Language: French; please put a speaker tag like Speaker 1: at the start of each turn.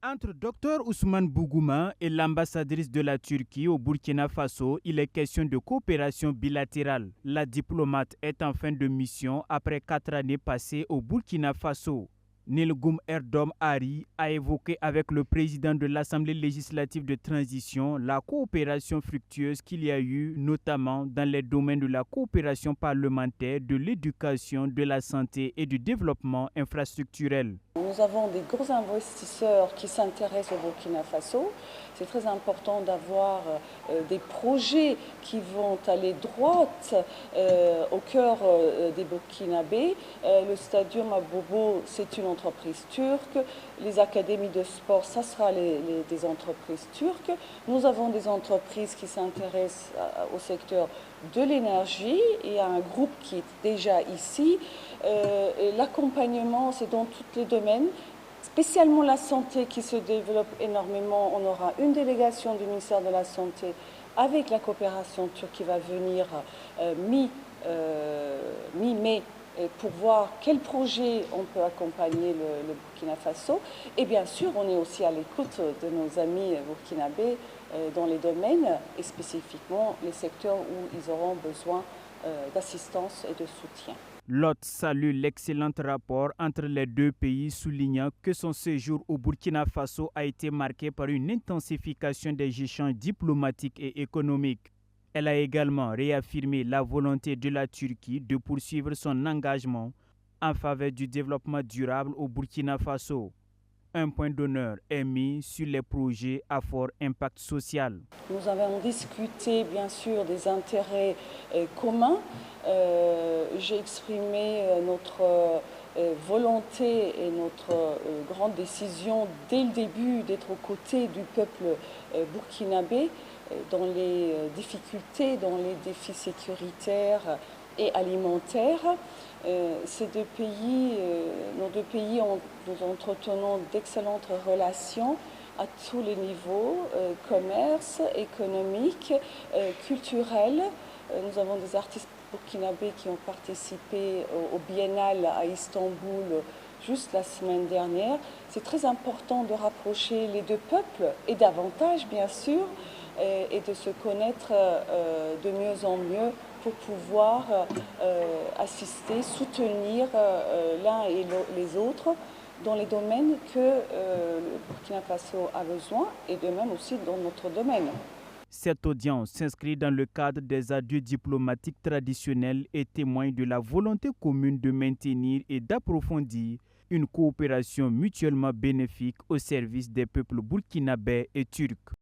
Speaker 1: Entre Dr Ousmane Bougouma et l'ambassadrice de la Turquie au Burkina Faso, il est question de coopération bilatérale. La diplomate est en fin de mission après 4 années passées au Burkina Faso. Nilgoum Erdom Ari a évoqué avec le président de l'Assemblée législative de transition la coopération fructueuse qu'il y a eu, notamment dans les domaines de la coopération parlementaire, de l'éducation, de la santé et du développement infrastructurel.
Speaker 2: Nous avons des gros investisseurs qui s'intéressent au Burkina Faso. C'est très important d'avoir des projets qui vont aller droit au cœur des Burkinabés. Le Stadium à Bobo, c'est une entreprise turque. Les académies de sport, ça sera des entreprises turques. Nous avons des entreprises qui s'intéressent au secteur de l'énergie. Il y a un groupe qui est déjà ici. L'accompagnement, c'est dans tous les domaines, spécialement la santé qui se développe énormément. On aura une délégation du ministère de la Santé avec la coopération turque qui va venir mi-mai pour voir quel projet on peut accompagner le Burkina Faso. Et bien sûr, on est aussi à l'écoute de nos amis burkinabés dans les domaines et spécifiquement les secteurs où ils auront besoin d'assistance et de soutien.
Speaker 1: L'hôte salue l'excellent rapport entre les deux pays, soulignant que son séjour au Burkina Faso a été marqué par une intensification des échanges diplomatiques et économiques. Elle a également réaffirmé la volonté de la Turquie de poursuivre son engagement en faveur du développement durable au Burkina Faso. Un point d'honneur est mis sur les projets à fort impact social.
Speaker 2: Nous avons discuté bien sûr des intérêts communs. J'ai exprimé notre volonté et notre grande décision dès le début d'être aux côtés du peuple burkinabé dans les difficultés, dans les défis sécuritaires et alimentaires. Ces deux pays, nos deux pays, nous entretenons d'excellentes relations à tous les niveaux, commerce, économique, culturel. Nous avons des artistes burkinabés qui ont participé au Biennale à Istanbul juste la semaine dernière. C'est très important de rapprocher les deux peuples et davantage bien sûr et de se connaître de mieux en mieux pour pouvoir assister, soutenir l'un et les autres dans les domaines que le Burkina Faso a besoin et de même aussi dans notre domaine.
Speaker 1: Cette audience s'inscrit dans le cadre des adieux diplomatiques traditionnels et témoigne de la volonté commune de maintenir et d'approfondir une coopération mutuellement bénéfique au service des peuples burkinabés et turcs.